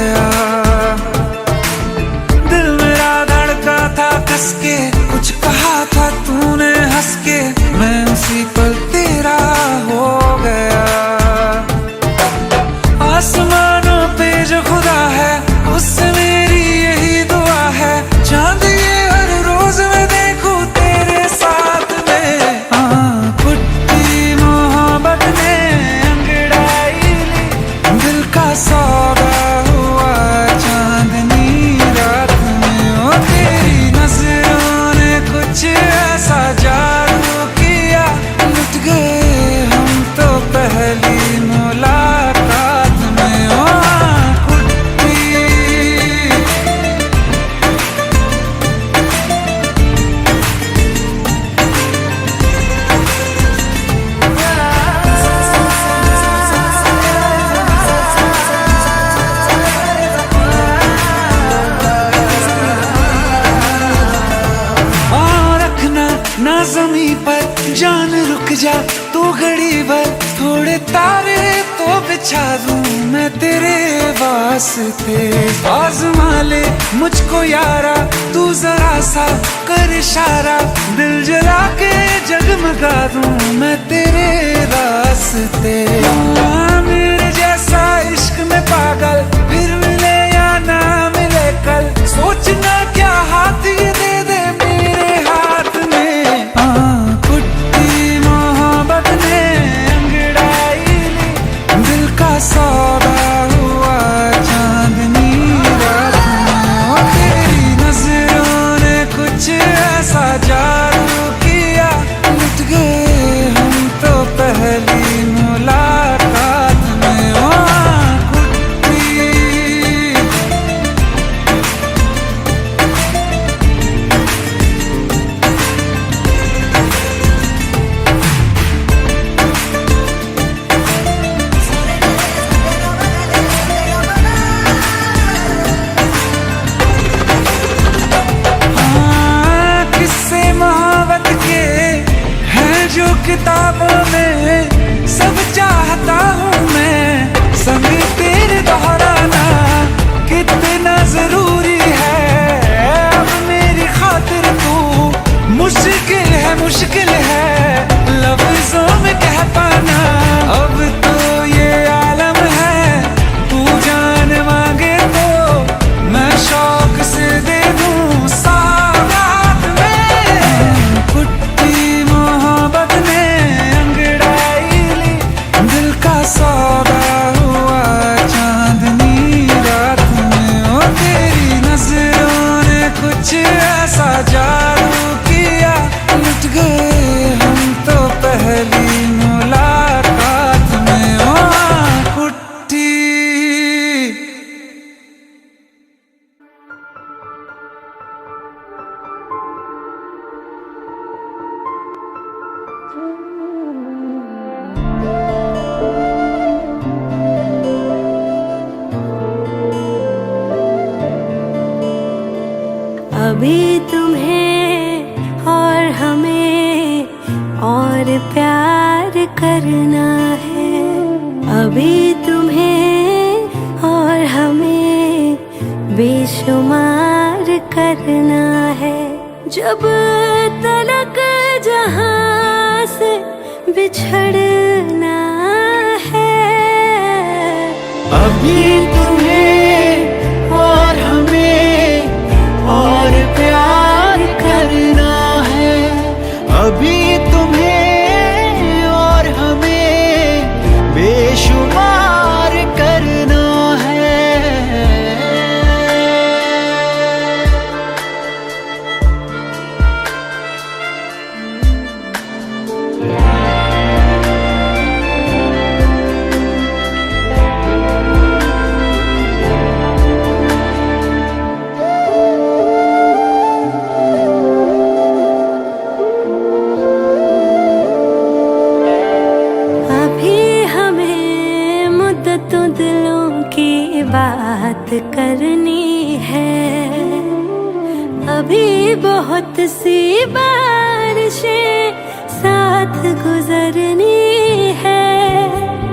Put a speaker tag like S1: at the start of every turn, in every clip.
S1: गया। दिल मेरा धड़का था कस के, कुछ कहा था तूने हंस के, मैं उसी पल तेरा हो गया। आसमानों पे जो खुदा है उससे मेरी यही दुआ है, चांद ये हर रोज मैं देखूं तेरे साथ में। पुट्टी मोहब्बत ने अंगड़ाई ली, दिल का सौदा हुआ चांदनी रात में। ओ तेरी नजरों ने कुछ ऐसा जादू किया, लुट गए हम तो पहली मुलाकात में। ओ ना ज़मीं पर जान रुक जा तू घड़ी भर, थोड़े तारे तो बिछा दूं मैं तेरे वास्ते। आज़मा ले मुझको यारा तू जरा सा कर इशारा, दिल जला के जगमगा दूं मैं तेरे रास्ते। मेरे जैसा इश्क में पागल फिर मिले या ना मिले कल, सोचना क्या हाथ ये दे दे मेरे हाथ में। पुट्टी मोहब्बत ने अंगड़ाई ली, दिल का सौदा हुआ चांदनी रात में। ओ तेरी नजरों ने कुछ ऐसा जादू किया, लुट गए हम तो पहली मुलाकात में। ओ किताबों में सब चाहता हूँ मैं, संग तेरे दोहराना कितना जरूरी है। अब मेरी खातिर तू मुश्किल है लफ्जों में कह पाना। अब तो ये आलम है तू जान मांगे तो मैं शौक से दे दूँ सौगात में। पुट्टी मोहब्बत ने अंगड़ाई ली, दिल का सौदा हुआ चांदनी रात में। ओ तेरी नजरों ने कुछ ऐसा जादू किया, लुट गए हम तो पहली मुलाकात में। ओ पुट्टी
S2: अभी तुम्हें और हमें और प्यार करना है, अभी तुम्हें और हमें बेशुमार करना है। जब तलक जहां से बिछड़ना है,
S1: अभी तुम्हें और हमें और प्यार करना है, अभी तुम्हें और हमें बेशुमार करना है।
S2: बात करनी है, अभी बहुत सी बारिशें साथ गुजरनी है।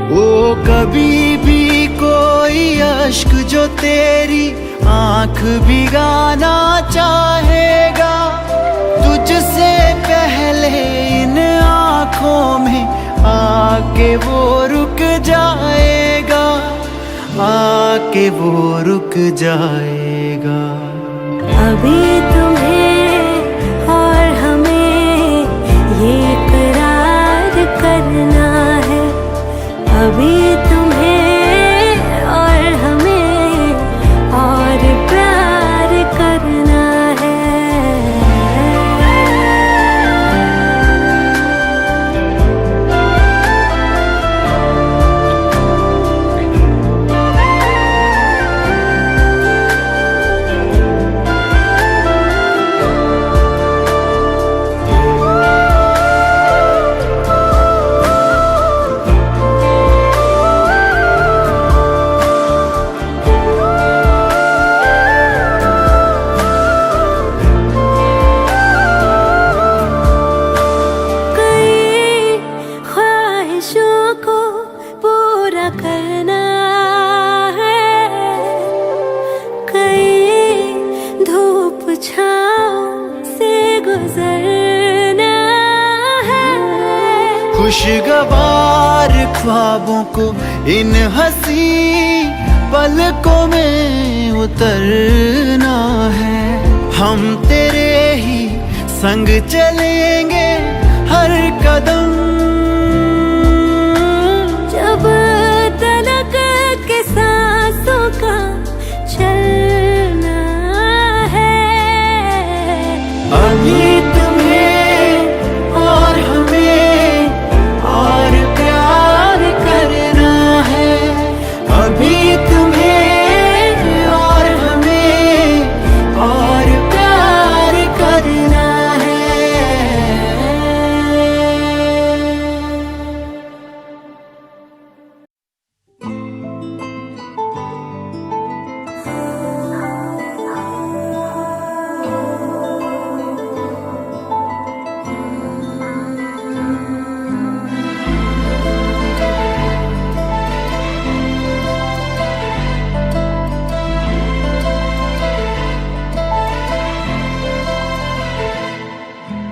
S1: वो कभी भी कोई
S3: कोई अश्क जो तेरी आंख भिगाना चाहेगा, तुझसे पहले इन आंखों में आके वो रुक जाएगा, आके वो रुक जाएगा।
S2: अभी तुम्हें और हमें ये करार करना है, अभी तुम्हें और हमें और प्यार करना है। को पूरा करना है, कई धूप छाँव से गुजरना है।
S3: खुशगवार ख्वाबों को इन हंसी पलकों में उतरना है, हम तेरे ही संग चलेंगे हर कदम,
S2: जब तलक के सांसों का चलना है।
S3: अभी तुम्हें और हमें और प्यार करना है, अभी तुम्हें और हमें और प्यार करना है।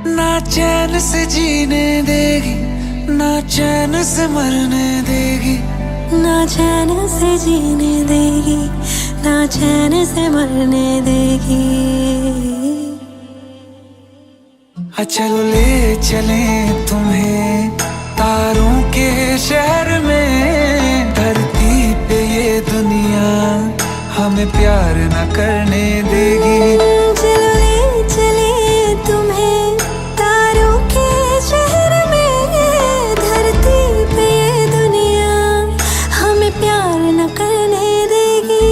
S1: ना चैन से जीने देगी, ना चैन से मरने देगी,
S2: ना चैन से जीने देगी, ना चैन से मरने देगी।
S1: चलो ले चले तुम्हें तारों के शहर में, धरती पे ये दुनिया हमें प्यार न करने देगी।
S2: चलो ले चले तुम्हें तारों के शहर में, धरती पे ये दुनिया हमें प्यार न करने देगी।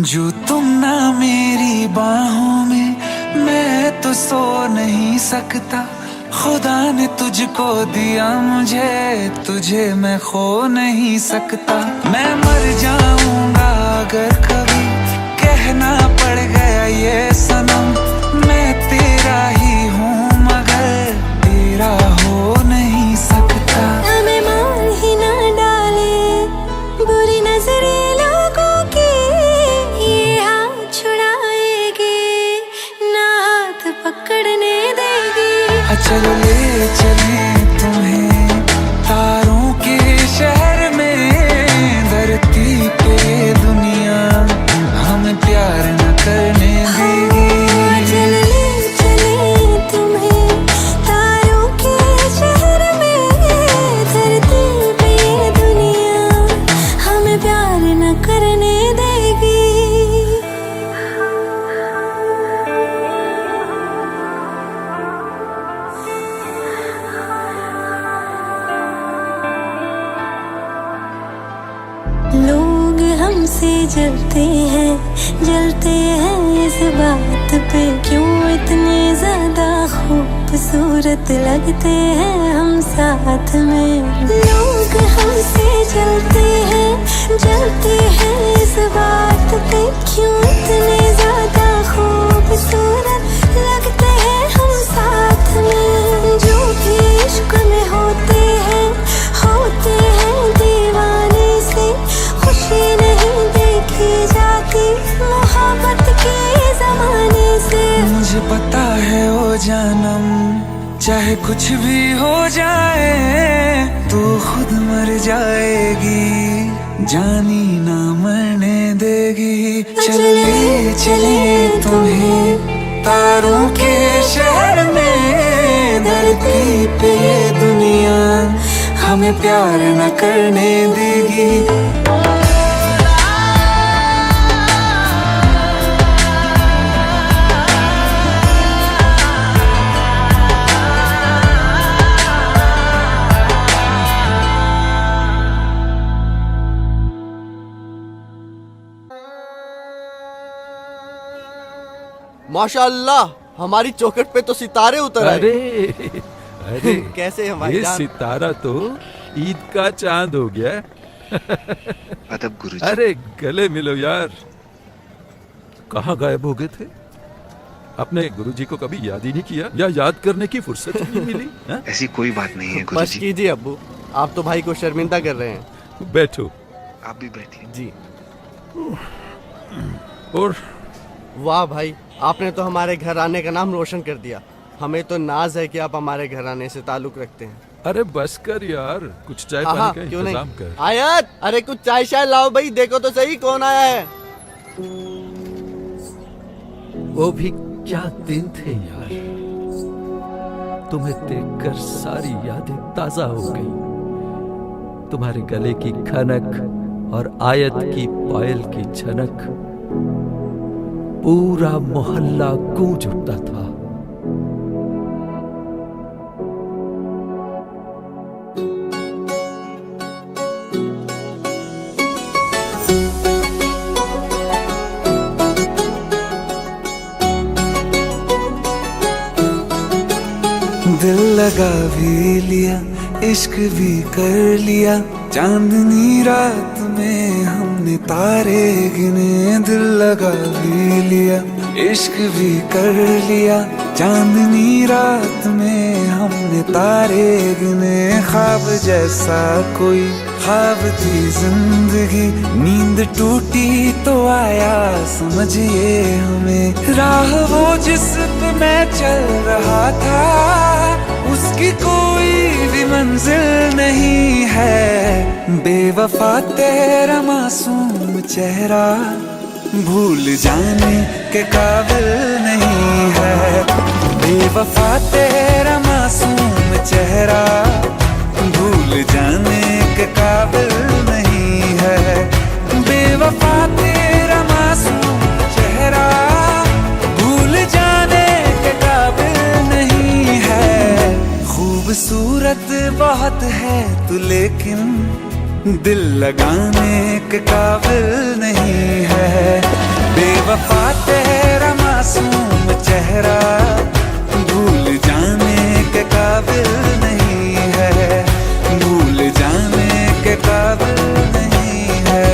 S1: जो तुम ना मेरी बाहों में, मैं तो सो नहीं सकता। खुदा ने तुझको दिया मुझे, तुझे मैं खो नहीं सकता। मैं मर जाऊंगा अगर कभी कहना पड़ गया ये सनम, मैं तेरा ही हूँ मगर तेरा हो नहीं सकता।
S2: हमें मार ही ना डाले बुरी नजरे लोगों की, ये हाथ छुड़ाएगी ना हाथ पकड़ने देगी।
S1: चलो ले चले तुम्हें तारों के शहर में, धरती पे दुनिया हमें प्यार न करने देगी।
S2: चलो ले चले तुम्हें तारों के शहर में, धरती पे दुनिया हमें प्यार न करने देगी। लोग हमसे जलते हैं इस बात पे, क्यों इतने ज्यादा खूब खूबसूरत लगते हैं हम साथ में। लोग हमसे जलते हैं इस बात पे, क्यों इतने ज्यादा खूबसूरत लगते हैं हम साथ में। जो भी इश्क में होते हैं दीवाने से, खुशी नहीं देखी जाती मोहब्बत के जमाने से।
S1: मुझे पता है ओ जानम, चाहे कुछ भी हो जाए तू खुद मर जाएगी, जानी ना मरने देगी। चले चले तुम्हें तारों के शहर में, धरती पे ये दुनिया हमें प्यार न करने देगी।
S4: माशाअल्लाह, हमारी चौखट पे तो सितारे उतर आए।
S5: अरे अरे
S4: कैसे हैं भाई
S5: ये
S4: जान?
S5: सितारा तो ईद का चांद हो गया।
S6: अदब गुरुजी।
S5: अरे गले मिलो यार, कहाँ गायब हो गए थे? अपने गुरुजी को कभी याद ही नहीं किया, या याद करने की फुर्सत ही नहीं मिली? हाँ?
S6: ऐसी कोई बात नहीं है
S4: बस
S6: गुरुजी।
S4: कीजिए अब्बू, आप तो भाई को शर्मिंदा कर रहे हैं।
S5: बैठो।
S6: आप भी बैठिए।
S4: जी।
S5: और
S4: वाह भाई, आपने तो हमारे घर आने का नाम रोशन कर दिया। हमें तो नाज है कि आप हमारे घर आने से ताल्लुक रखते हैं।
S5: अरे बस कर यार, कुछ चाय
S4: हाँ,
S5: पानी का
S4: क्यों
S5: इंतजाम
S4: नहीं।
S5: कर।
S4: आयत, अरे कुछ चाय शाय लाओ भाई, देखो तो सही कौन आया है।
S5: वो भी क्या दिन थे यार, तुम्हें देखकर सारी यादें ताजा हो गई। तुम्हारे गले की खनक और आयत की पायल की झनक, पूरा मोहल्ला गूंज उठता था।
S1: दिल लगा भी लिया, इश्क भी कर लिया, चांदनी रात में हमने तारे गिने। दिल लगा भी लिया, इश्क भी कर लिया, चांदनी रात में हमने तारे गिने। ख्वाब जैसा कोई ख्वाब थी जिंदगी, नींद टूटी तो आया समझिए हमें। राह वो जिस पे मैं चल रहा था, उसकी कोई भी मंजिल नहीं है। बेवफा तेरा मासूम चेहरा भूल जाने के काबिल नहीं है। बेवफा तेरा मासूम चेहरा भूल जाने के काबिल नहीं है। बेवफा तेरा मासूम चेहरा भूल जाने के काबिल नहीं है। खूबसूरत बहुत है तू, लेकिन दिल लगाने के काबिल नहीं है। बेवफा तेरा मासूम चेहरा भूल जाने के काबिल नहीं है। भूल जाने के काबिल नहीं है।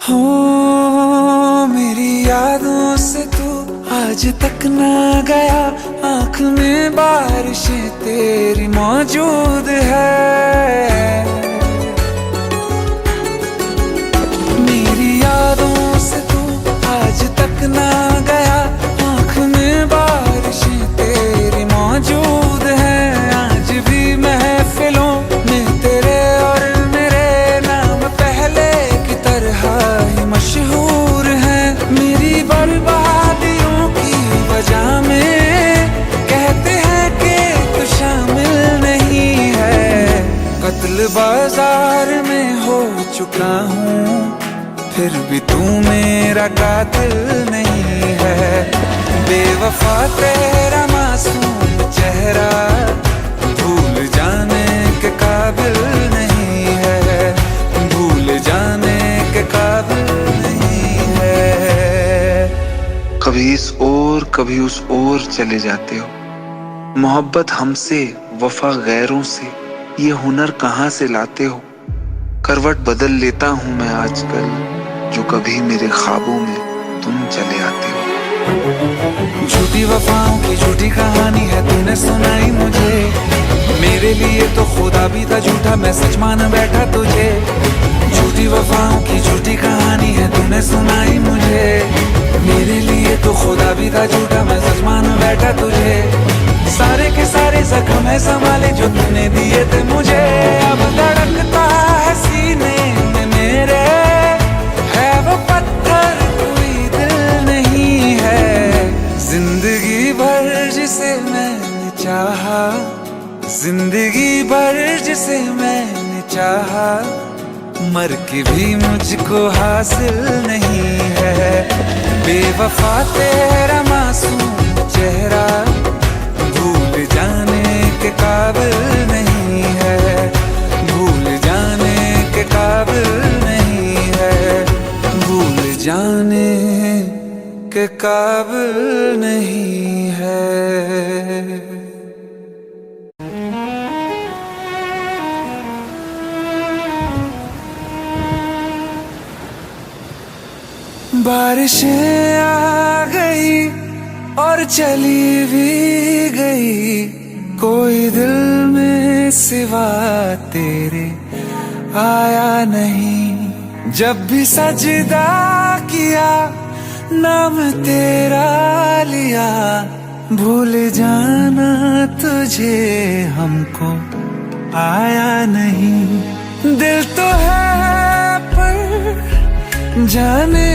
S1: हो मेरी यादों से तू आज तक ना गया, आँख में बारिशें तेरी मौजूद है। मेरी यादों से तू आज तक ना गया, आँख में बारिशें तेरी मौजूद है। आज भी महफिलों में तेरे और मेरे नाम पहले की तरह ही मशहूर है। मेरी बर्बादियों की वजह में कहते हैं कि तू शामिल नहीं है। कत्ल बाजार में हो चुका हूँ, फिर भी तू मेरा कातिल नहीं है। बेवफा तेरा मासूम चेहरा भूल जाने के काबिल नहीं है, भूल जाने के काबिल नहीं है।
S6: कभी इस ओर कभी उस ओर चले जाते हो, मोहब्बत हमसे वफा गैरों से, ये हुनर कहाँ से लाते हो। करवट बदल लेता हूँ मैं आजकल, जो कभी मेरे ख्वाबों में तुम चले आते हो।
S1: झूठी वफाओं की झूठी कहानी है तूने सुनाई मुझे, मेरे लिए तो खुदा भी था झूठा, मैं सच मान बैठा तुझे। झूठी वफाओं की झूठी कहानी है तूने सुनाई मुझे, मेरे लिए तो खुदा भी था झूठा, मैं सच मान बैठा तुझे। सारे के सारे जख्म है संभाले जो तूने दिए थे मुझे, अब धड़कता है सीने में मेरे, है वो पत्थर कोई दिल नहीं है। जिंदगी भर जिसे मैंने चाहा, जिंदगी भर जिसे मैंने चाहा, मर के भी मुझको हासिल नहीं है। बेवफा तेरा मासूम चेहरा भूल जाने के काबिल नहीं है, भूल जाने के काबिल नहीं है, भूल जाने के काबिल नहीं है। बारिशें आ गई और चली भी गई, कोई दिल में सिवा तेरे आया नहीं। जब भी सजदा किया नाम तेरा लिया, भूल जाना तुझे हमको आया नहीं। दिल तो है पर जाने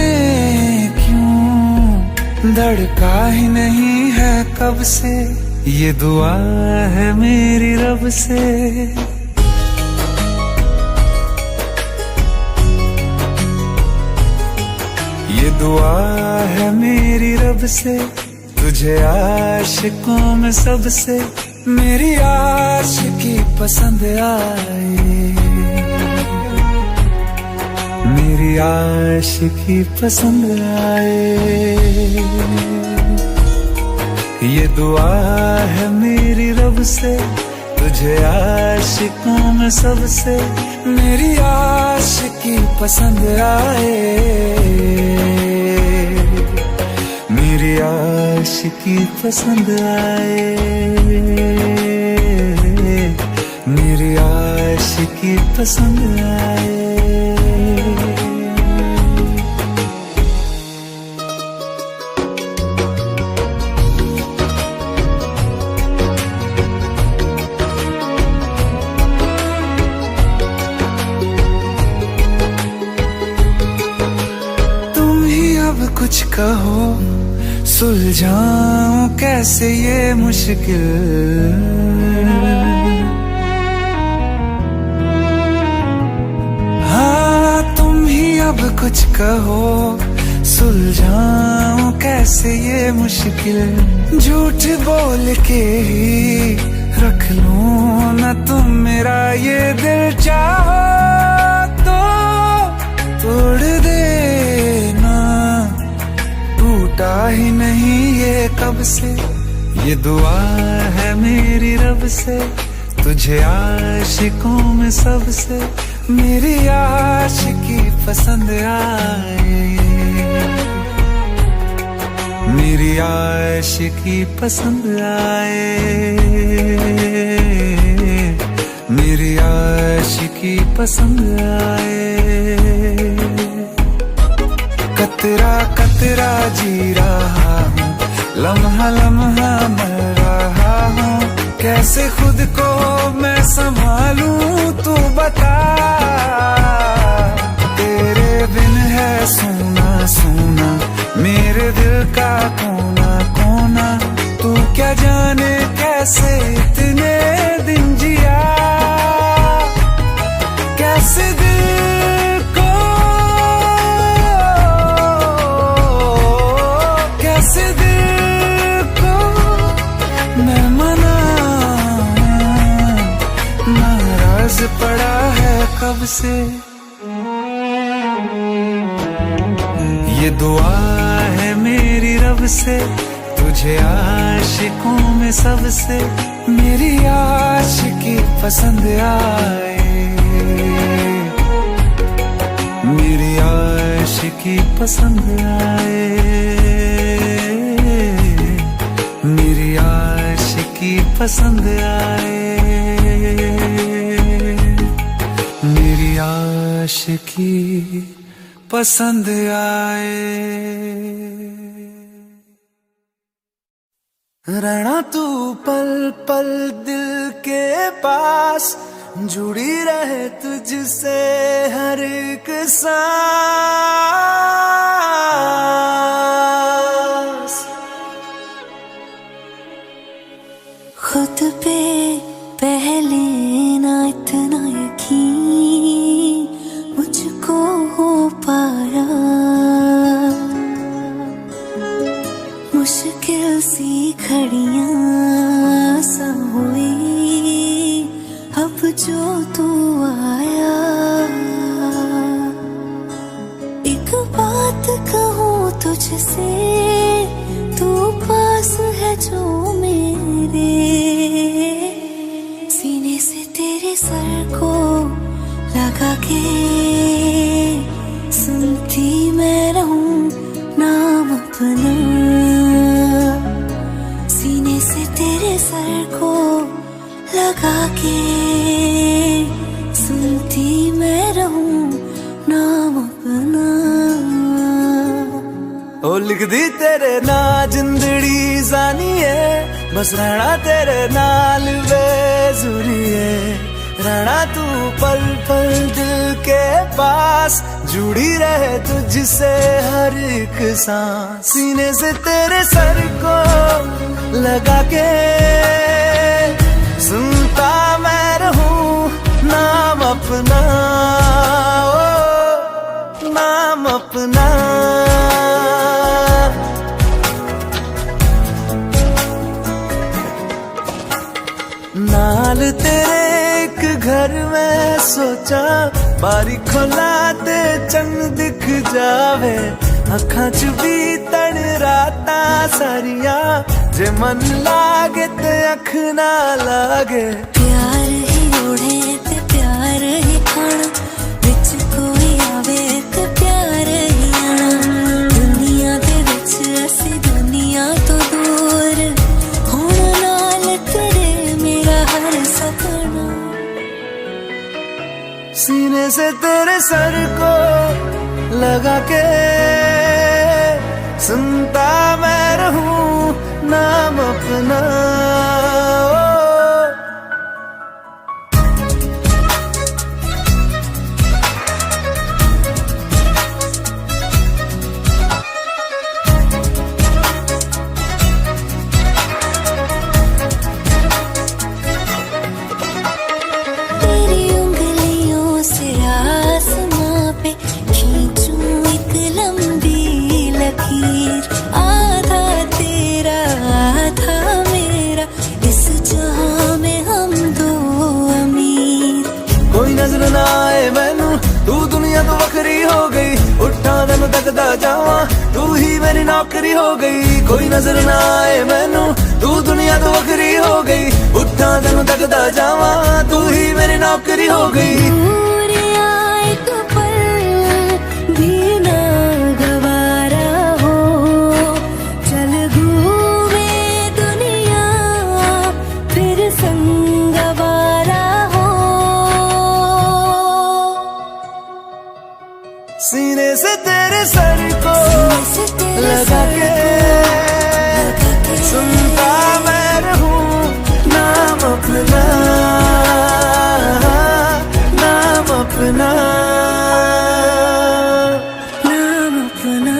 S1: क्यों धड़का ही नहीं है कब से, ये दुआ है मेरी रब से। ये दुआ है मेरी रब से, तुझे आशिकों में सबसे मेरी आशिकी पसंद आए, मेरी आशिकी पसंद आए। ये दुआ है मेरी रब से, तुझे आशिकों में सबसे मेरी आशिकी पसंद आए, मेरी आशिकी पसंद आए, मेरी आशिकी पसंद आए। कुछ कहो सुलझाऊं कैसे ये मुश्किल, हाँ तुम ही अब कुछ कहो सुलझाऊं कैसे ये मुश्किल। झूठ बोल के ही रख लूं ना तुम मेरा ये दिल, चाहो तो तोड़ देना, टूटा ही नहीं ये कब से। ये दुआ है मेरी रब से, तुझे आशिकों में सबसे मेरी आशिकी पसंद आए, मेरी आशिकी पसंद आए, मेरी आशिकी पसंद आए। कतरा कतरा जी रहा हूँ, लम्हा लम्हा मर रहा हूँ, कैसे खुद को मैं संभालूं तू बता। तेरे बिन है सूना सूना मेरे दिल का कोना कोना, तू क्या जाने कैसे इतने दिन जिया, कैसे दिल को कैसे दिल कब से, ये दुआ है मेरी रब से, तुझे आशिकों में सबसे मेरी आशिकी पसंद आए, मेरी आशिकी पसंद आए, मेरी आशिकी पसंद आए, मेरी आशिकी पसंद आए। रहना तू पल पल दिल के पास, जुड़ी रहे तुझसे हर एक सांस।
S2: खुद पे पहले ना इतना यकीन मुझको हो पाया, मुश्किल सी घड़ियां सा हुई अब जो तू आया। एक बात कहूँ तुझसे, तू पास है जो मेरे, सीने से तेरे सर को लगा के सुनती मैं रहूं नाम अपना, सीने से तेरे सर को लगा के सुनती मैं रहूं नाम अपना।
S1: ओ लिख दी तेरे ना जिंदड़ी जानी है, बस रहना तेरे नाल बेजुरी है, रहना तू पल पल दिल के पास, जुड़ी रहे तुझसे हर एक सांस, सीने से तेरे सर को लगा के सुनता मैं रहूं नाम अपना, ओ नाम अपना। नाल तेरे एक घर में सोचा, बारी खोला ते चंग दिख जावे, अखां च भी तड़ राता सारिया, जे मन लागे ते अख ना लागे।
S2: प्यार ही ओढ़े ते प्यार ही खाना, विच कोई आवे ते प्यार ही आना, दुनिया दे विच असी दुनिया तो दूर, हुण नाल तेरे मेरा हर सपना।
S1: सीने से तेरे सर को लगा के सुनता मैं रहूं नाम अपना,
S2: तेरी उंगलियों से आसमां पे खींचूं एक लंबी लकीर, आधा तेरा आधा मेरा, इस जहां में हम दो अमीर।
S1: कोई नजर ना आए मैनू, तू दुनिया तो वखरी हो गई, उठा दिन तकदा जावा, तू ही मेरी नौकरी हो गई। कोई नजर ना आए मैनू, तू दुनिया तो वखरी हो गई, उठा दिन तकदा जावा, तू ही मेरी नौकरी हो गई।
S2: दूर आए तो पल भी ना गवारा हो, चल घूमे दुनिया फिर संगवारा हो।
S1: सीने से तेरे सर को लगा के सुनता मैं रहूं नाम अपना, नाम अपना,
S2: नाम अपना।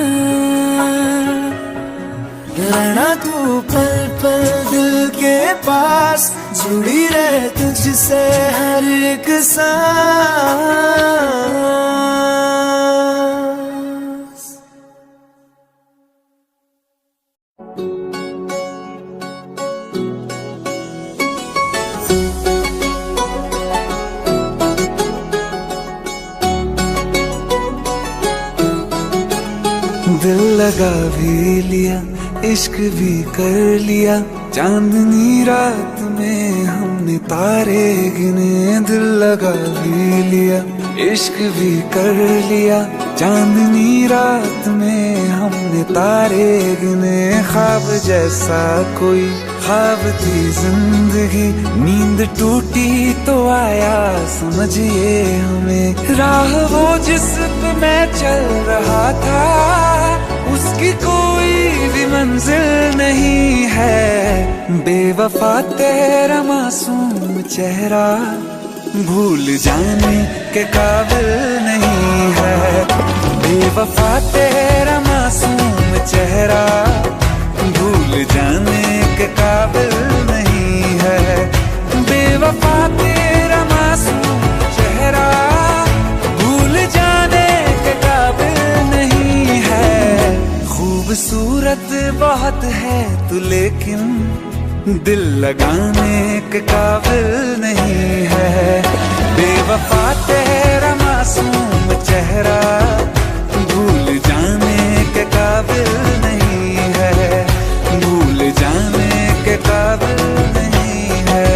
S1: रहना तू पल पल दिल के पास, जुड़ी रहे तुझसे हर एक सांस। दिल लगा भी लिया, इश्क भी कर लिया, चांदनी रात में हमने तारे गिने। दिल लगा भी लिया, इश्क भी कर लिया, चांदनी रात में हमने तारे गिने। ख्वाब जैसा कोई ख्वाब थी जिंदगी, नींद टूटी तो आया समझिए हमें। राह वो जिस पे मैं चल रहा था, उसकी कोई भी मंजिल नहीं है। बेवफा तेरा मासूम चेहरा भूल जाने के काबिल नहीं है। बेवफा तेरा मासूम चेहरा भूल जाने के काबिल नहीं है। बेवफा तेरा मासूम चेहरा भूल जाने के काबिल नहीं है। खूबसूरत बहुत है तू लेकिन दिल लगाने के काबिल नहीं है। बेवफा तेरा मासूम चेहरा भूल जाने के काबिल नहीं है। भूल जाने के काबिल नहीं है।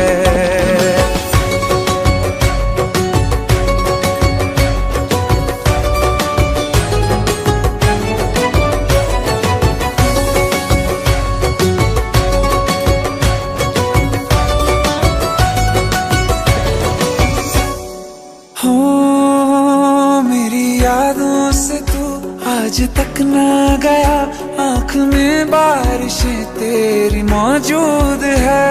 S1: यादों से तू आज तक ना गया, आँख में बारिशें तेरी मौजूद है।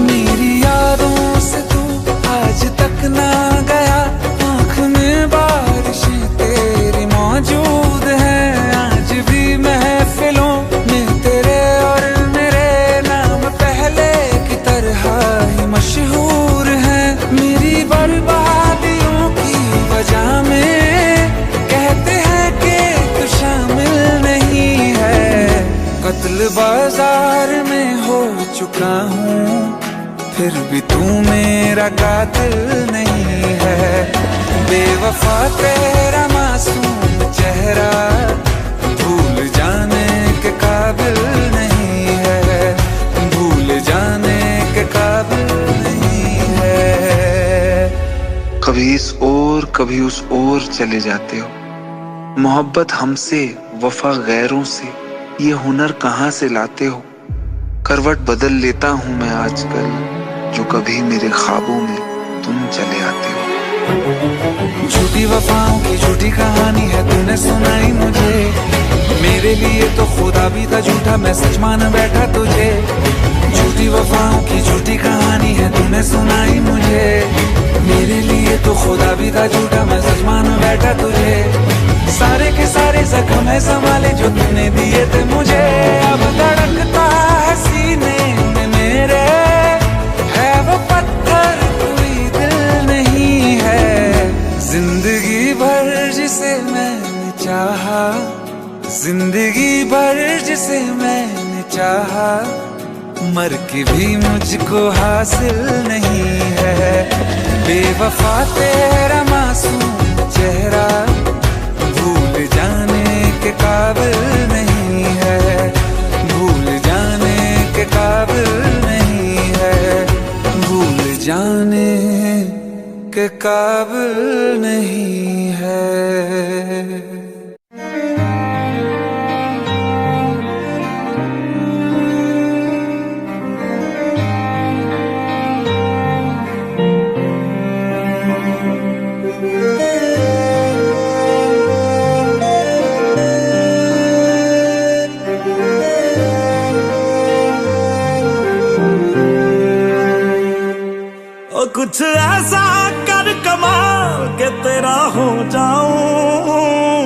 S1: मेरी यादों से तू आज तक ना गया, आँख में बारिशें तेरी मौजूद है। आज भी महफिलों में तेरे और मेरे नाम पहले की तरह ही मशहूर है। मेरी बर्बादियों की वजह में कहते हैं कि तू शामिल नहीं है। कत्ल बाजार में हो चुका हूँ, फिर भी तू मेरा कातिल नहीं है। बेवफा तेरा मासूम चेहरा भूल जाने के काबिल नहीं है। भूल जाने के काबिल नहीं है।
S6: कभी इस ओर कभी उस ओर चले जाते हो। मोहब्बत हमसे वफा गैरों से, ये हुनर कहाँ से लाते हो। करवट बदल लेता हूँ मैं आजकल, जो कभी मेरे ख्वाबों में तुम चले आते हो।
S1: झूठी वफाओं की झूठी कहानी है तूने सुनाई मुझे। मेरे लिए तो खुदा भी था झूठा, मैं सच मान बैठा तुझे। झूठी वफाओं की झूठी कहानी है तूने सुनाई मुझे। मेरे लिए तो खुदा भी था झूठा, मैं सच मान बैठा तुझे। सारे के सारे जख्म है संभाले जो तूने दिए थे मुझे। अब धड़कता है सीने में मेरे, है वो पत्थर कोई दिल नहीं है। जिंदगी भर जिसे मैंने चाहा, जिंदगी भर जिसे मैंने चाहा, मर के भी मुझको हासिल नहीं है। बेवफा तेरा मासूम चेहरा भूल जाने के काबिल नहीं है। भूल जाने के काबिल नहीं है। भूल जाने के काबिल नहीं है।
S7: कुछ ऐसा कर कमाल के तेरा हो जाऊं।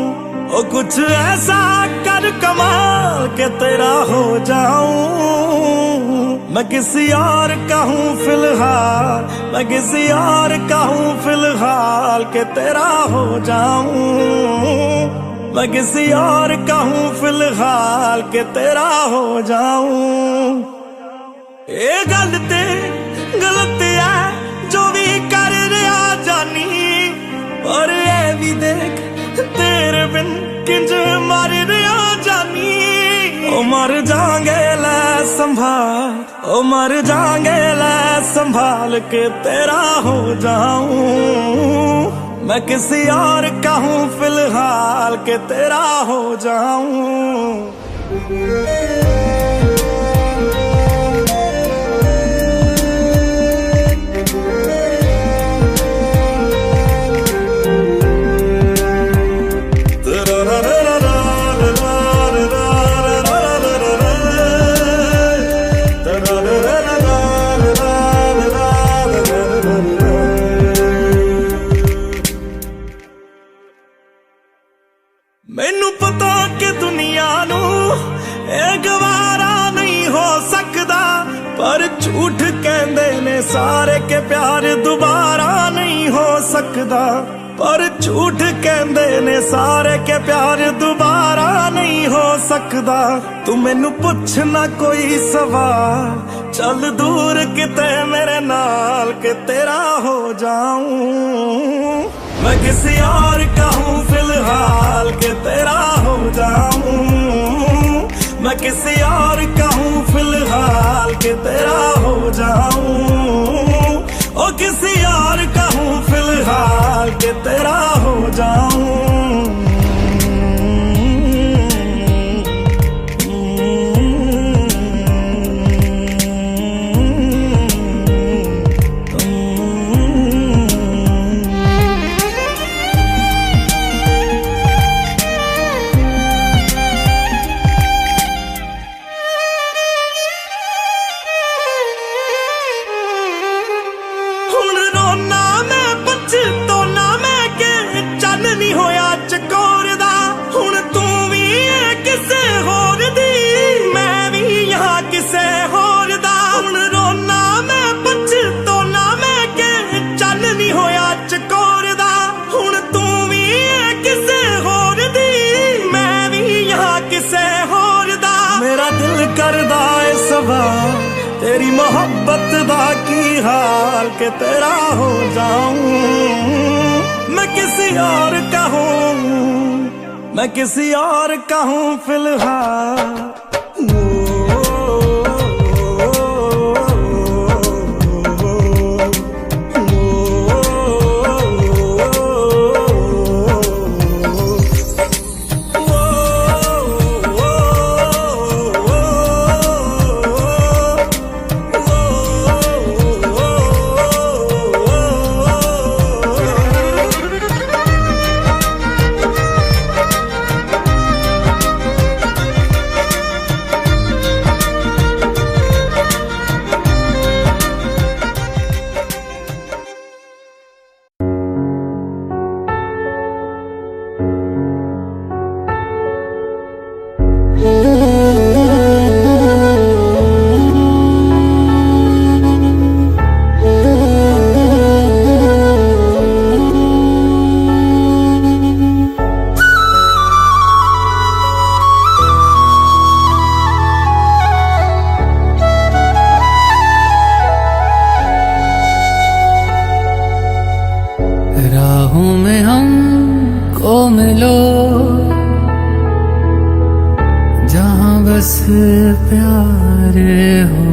S7: ओ कुछ ऐसा कर कमाल के तेरा हो जाऊं। मैं किसी और का हूँ फिलहाल, मैं किसी और का हूँ फिलहाल के तेरा हो जाऊं। मैं किसी और का हूँ फिलहाल के तेरा हो जाऊं। ये गलत है जो भी कर रहा जानी, और ये देख तेरे बिन किंज मर रहा जानी। ओ मर जाएंगे लै संभाल, ओ मर जाएंगे लै संभाल के तेरा हो जाऊं मैं किसी और का हूं फिलहाल के तेरा हो जाऊं। मैनू पता कि दुनिया नू ए गवारा नहीं हो सकदा, पर झूठ कहंदे ने सारे के प्यार दोबारा नहीं हो सकदा। पर झूठ कहंदे ने सारे के प्यार दोबारा नहीं हो सकदा। तू मैनू पुछ ना कोई सवाल, चल दूर किते मेरे नाल के तेरा हो जाऊं मैं किसी और का हूं फिलहाल के तेरा हो जाऊं मैं किसी और का हूं फिलहाल के तेरा हो जाऊं। ओ किसी और का हूं फिलहाल के तेरा हो जाऊं। तेरी मोहब्बत दा की हाल के तेरा हो जाऊं मैं किसी और का हूं मैं किसी और का हूं फिलहाल।
S3: राहों में हमको मिलो जहां बस प्यार हो,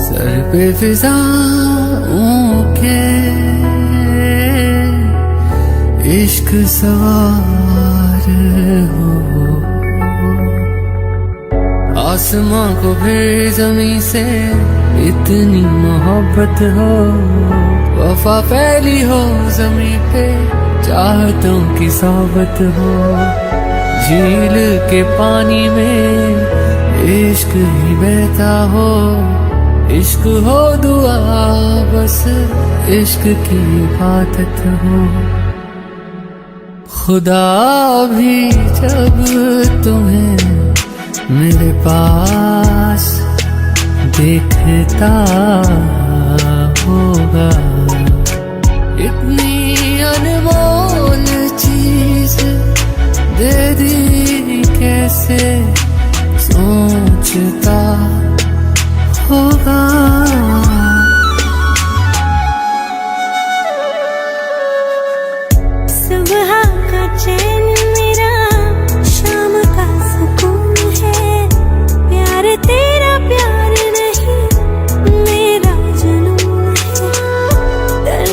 S3: सर पे फिजाओं के इश्क सवार हो। आसमां को फिर जमीन से इतनी मोहब्बत हो, वफा फैली हो जमीन पे चाहतों की सोबत हो। झील के पानी में इश्क ही बहता हो, इश्क हो दुआ बस इश्क की इबादत हो। खुदा भी जब तुम्हें मेरे पास देखता होगा, इतनी अनमोल चीज दे दी कैसे सोचता होगा।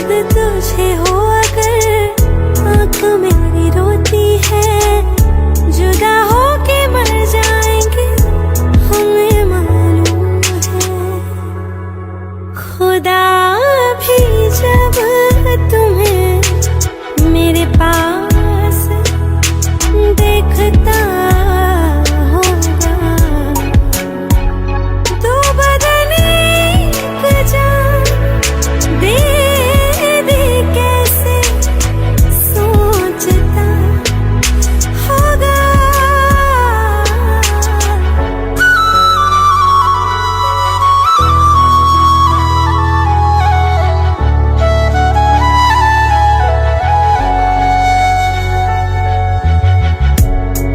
S2: याद तुझे हो अगर आँख मेरी रोती है, जुदा होके मर जाएंगे हमें मालूम है। खुदा भी जब तुम्हें मेरे पास देखता होगा, तो बदले एक जान दे दे कैसे सोचता होगा।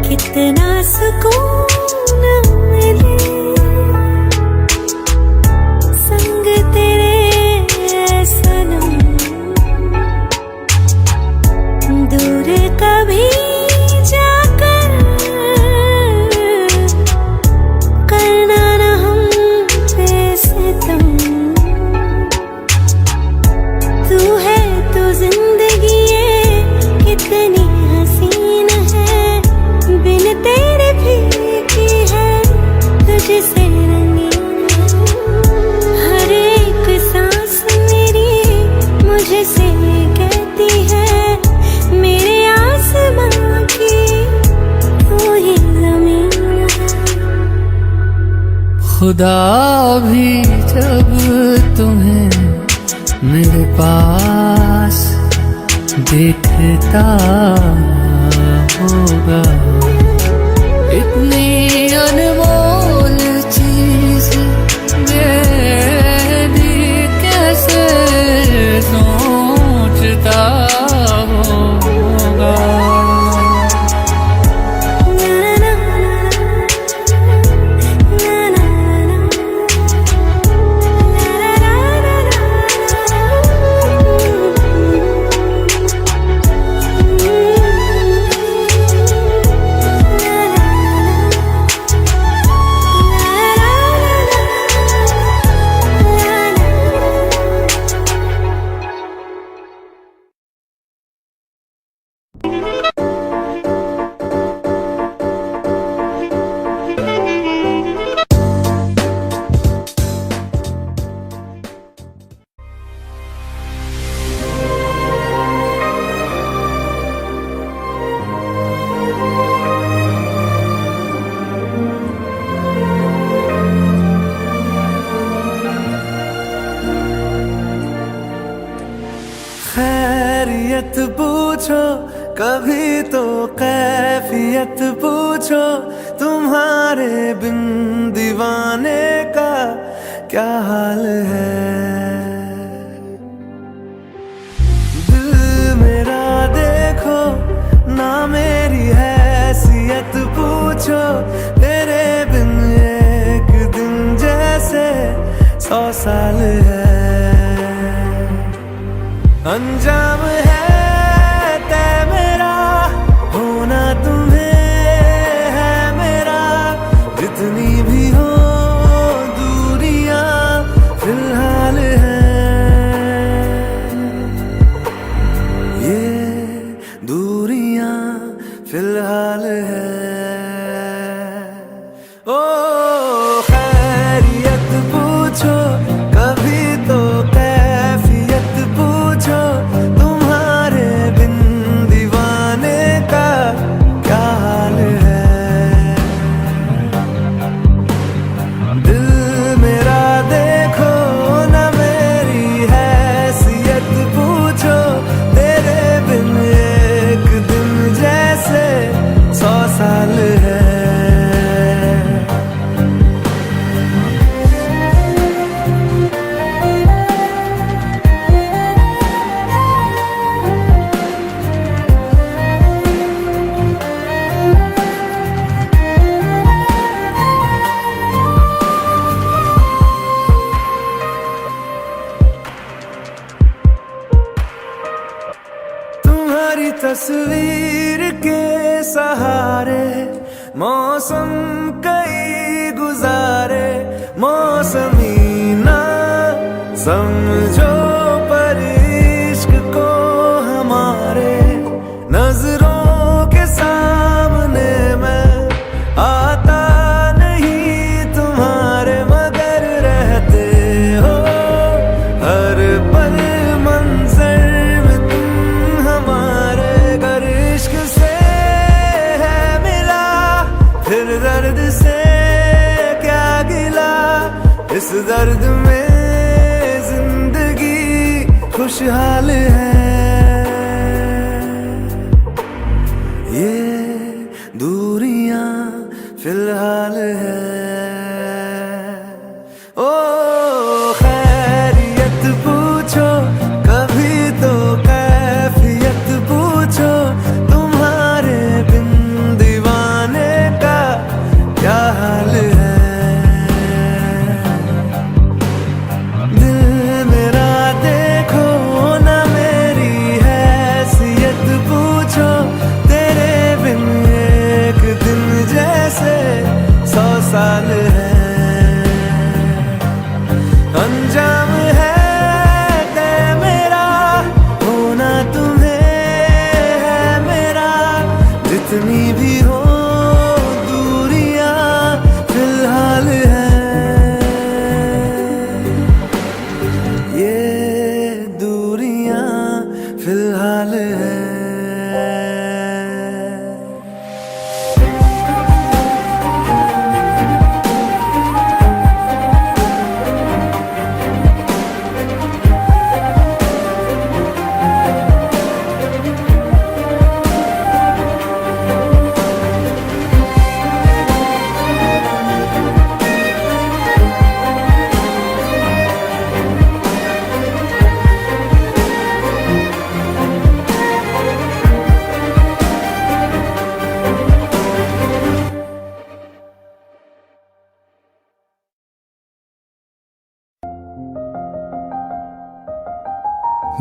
S2: कितना सुकून मिले संग तेरे सनम, दूर कभी जाकर करना न हम पे सितम। तू है तो जिंदगी ये कितनी हसीन है, बिन तेरे फीकी है तुझसे रंगीन है। हर एक सांस मेरी मुझसे कहती है मेरे आसमां की तू ही ज़मीन है।
S3: खुदा भी जब तुम्हें मेरे पास देखता होगा, इतनी अनमोल चीज मेरी कैसे सोचता होगा।
S7: खैरियत पूछो कभी तो कैफियत पूछो, तुम्हारे बिन दीवाने का क्या हाल है। दिल मेरा देखो ना मेरी हैसियत पूछो, तेरे बिन एक दिन जैसे 100 साल है। अंजाम है तय मेरा होना तुम्हें है मेरा, जितनी भी हो दूरियां फिलहाल हैं। ये दूरियां फिलहाल हैं। ओ खैरियत पूछो कभी तो कैफियत पूछो, तुम्हारे बिन दीवाने का क्या हाल है। दिल मेरा देखो ना मेरी हैसियत पूछो, तेरे बिन एक दिन जैसे 100 साल है। तुम्हारी तस्वीर के सहारे मौसम कई गुजारे, मौसमी ना समझो परी
S1: दर्द में जिंदगी खुशहाल है। ये दूरियां फिलहाल है। ओ खैरियत पूछो कभी तो कैफियत पूछो, तुम्हारे बिन दीवाने का क्या हाल है। दिल मेरा देखो ना मेरी हैसियत पूछो, तेरे बिन एक दिन जैसे 100 साल है। अंजाम है तय मेरा, होना तुम्हें है मेरा, जितनी भी हो दूरियां फिलहाल है। ये दूरियां फिलहाल है।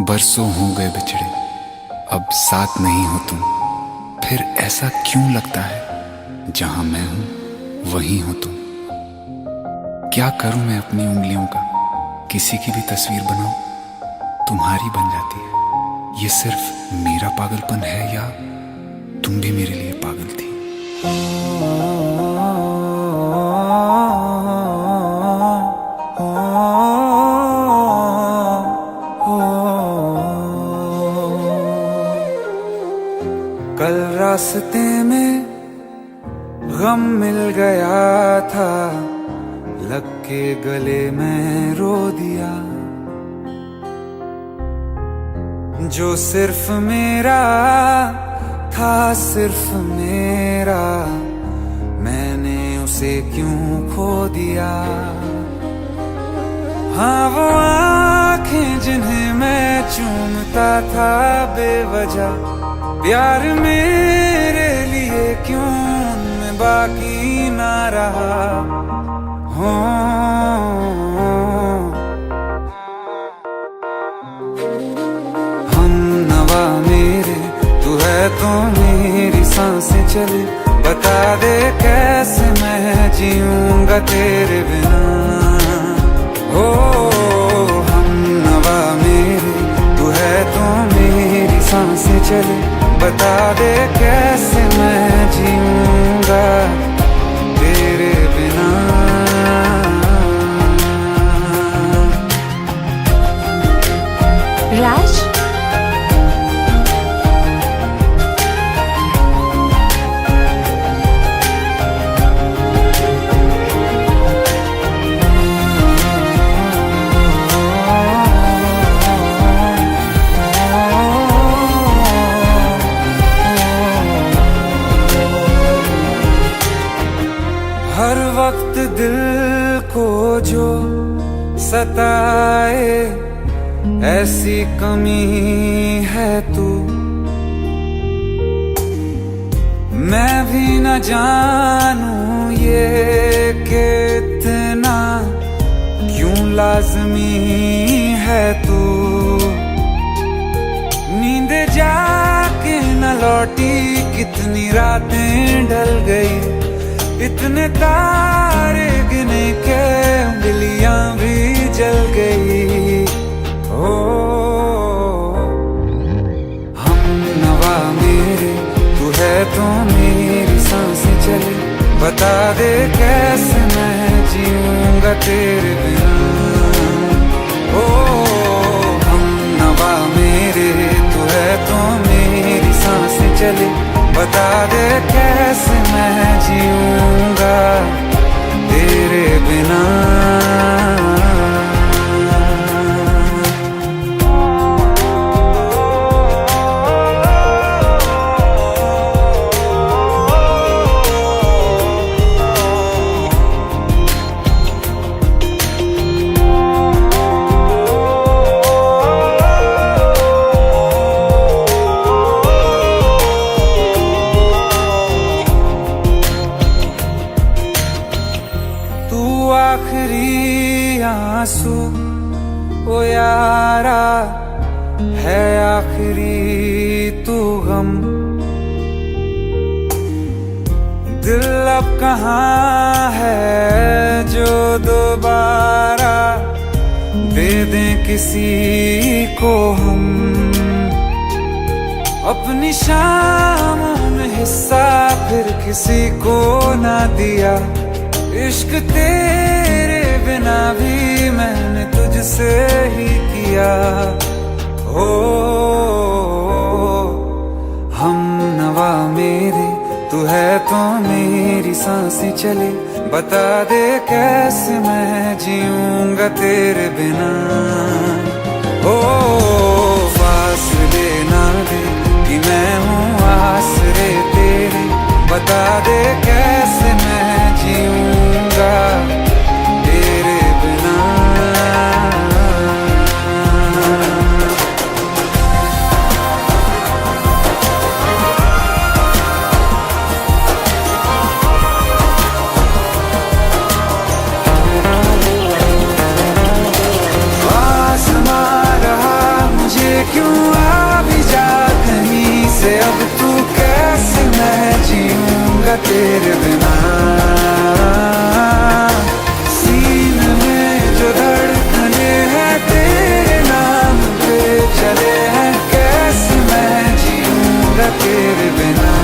S8: बरसों हो गए बिछड़े, अब साथ नहीं हो तुम, फिर ऐसा क्यों लगता है जहां मैं हूं वहीं हो तुम। क्या करूं मैं अपनी उंगलियों का, किसी की भी तस्वीर बनाऊं तुम्हारी बन जाती है। ये सिर्फ मेरा पागलपन है या तुम भी मेरे लिए पागल थी।
S1: कल रास्ते में गम मिल गया था, लग के गले में रो दिया। जो सिर्फ मेरा था सिर्फ मेरा, मैंने उसे क्यों खो दिया। हाँ वो आँखें जिन्हें मैं चूमता था बेवजह, प्यार मेरे लिए क्यों उनमें बाकी ना रहा। हो हम नवा मेरे, तू है तो मेरी सांसें चले, बता दे कैसे मैं जीऊंगा तेरे बिना। हो हम नवा मेरे, तू है तो मेरी सांसें चले, बता दे कैसे मैं जीऊंगा तेरे बिना।
S2: राज
S1: हर वक्त दिल को जो सताए ऐसी कमी है तू, मैं भी न जानूं ये कि इतना क्यों लाज़मी है तू। नींद जाके न लौटी, कितनी रातें ढल गई, इतने तारे गिने के उंगलियां भी जल गई। ओ हम नवा मेरे, तू है तो मेरी सांसें चले, बता दे कैसे मैं जीऊंगा तेरे बिना। ओ हम नवा मेरे, तू है तो मेरी सांसें चले, बता दे कैसे मैं जीऊंगा तेरे बिना। है आखिरी तू गम। दिल अब कहाँ है जो दोबारा दे दें किसी को हम। अपनी शामों में हिस्सा फिर किसी को ना दिया। इश्क तेरे बिना भी मैंने तुझसे ही किया। हो हम नवा मेरे तू है तो मेरी सांसें चले। बता दे कैसे मैं जीऊंगा तेरे बिना। ओ फासले ना दे कि मैं हूँ आसरे तेरे। बता दे कैसे मैं जीऊंगा तेरे बिना। क्यों आ भी जा कहीं से अब तू कैसे मैं जीऊंगा तेरे बिना। सीने में जो धड़कने हैं तेरे नाम पे चले हैं। कैसे मैं जीऊंगा तेरे बिना।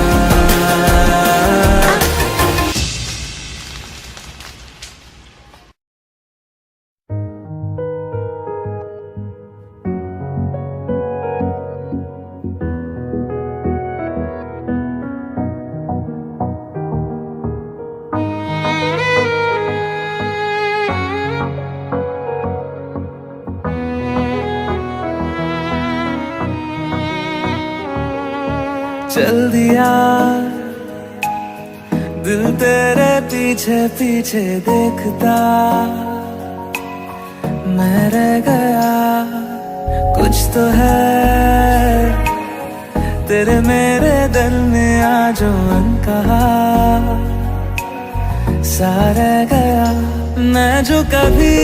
S1: चल दिया दिल तेरे पीछे पीछे देखता। मैं रह गया कुछ तो है तेरे मेरे दरमियां जो अनकहा सा रह गया। मैं जो कभी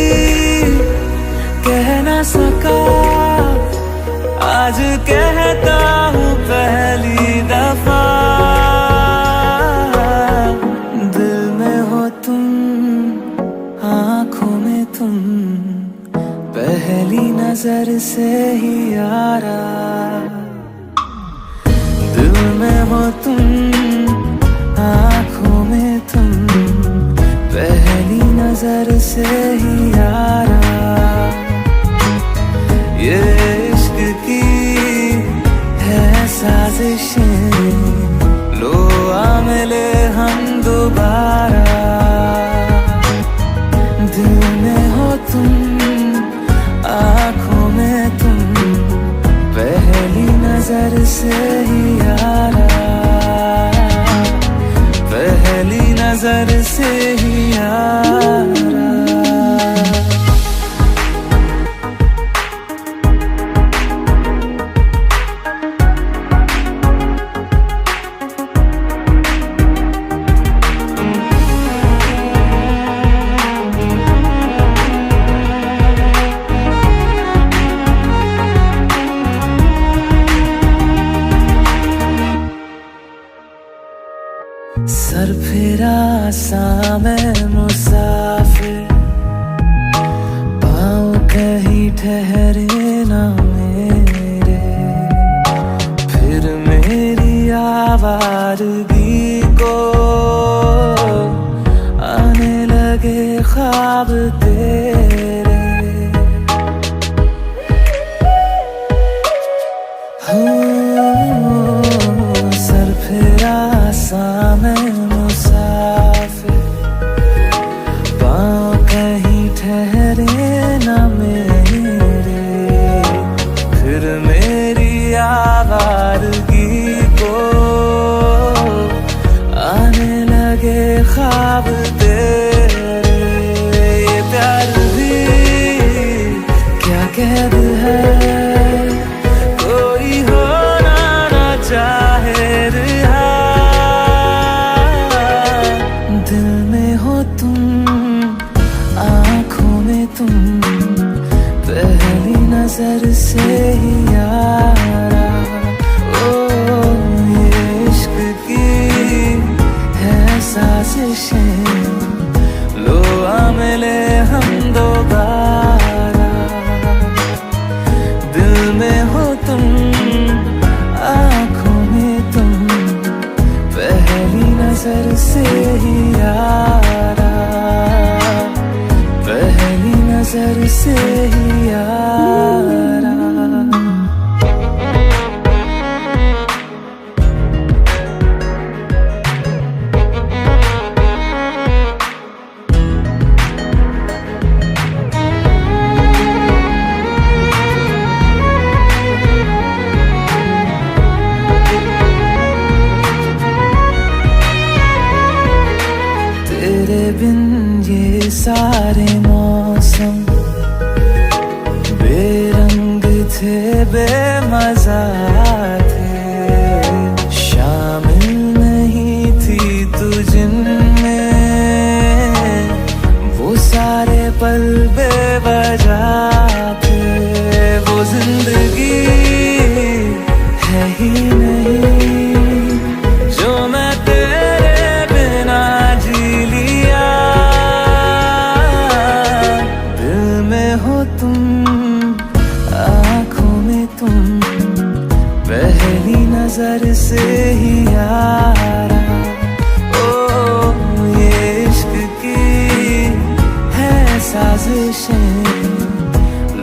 S1: कह ना सका आज कहता हूँ पहली दफा। दिल में हो तुम आँखों में तुम पहली नजर से ही यारा। दिल में हो तुम आँखों में तुम पहली नजर से ही यारा। ये इश्क की है साजिशें लो आ मिले हम दोबारा। दिल में हो तुम आँखों में तुम पहली नजर से ही यारा। पहली नजर से ही यारा। सर फिरा सा मैं मुसाफिर पाँव कहीं ठहरे ना मेरे। फिर मेरी आवारगी को आने लगे ख्वाब तेरे। सर फिरा सा मैं मुसाफिर पाँव कहीं ठहरे ना मेरे। फिर मेरी आवारगी को आने लगे ख्वाब तेरे। ये प्यार भी क्या कैद है कोई होना ना चाहे रिहा। दिल में हो तुम आँखों में तुम पहली नजर से ही यार। आजाद थे, शामिल नहीं थी तू जिनमें, वो सारे पल बेवजह थे, वो जिंदगी है ही नहीं जो मैं तेरे बिना जी लिया। दिल में हो तुम, आँखों में तुम, पहली नजर से ही यारा। ओ ये इश्क की है साजिशें,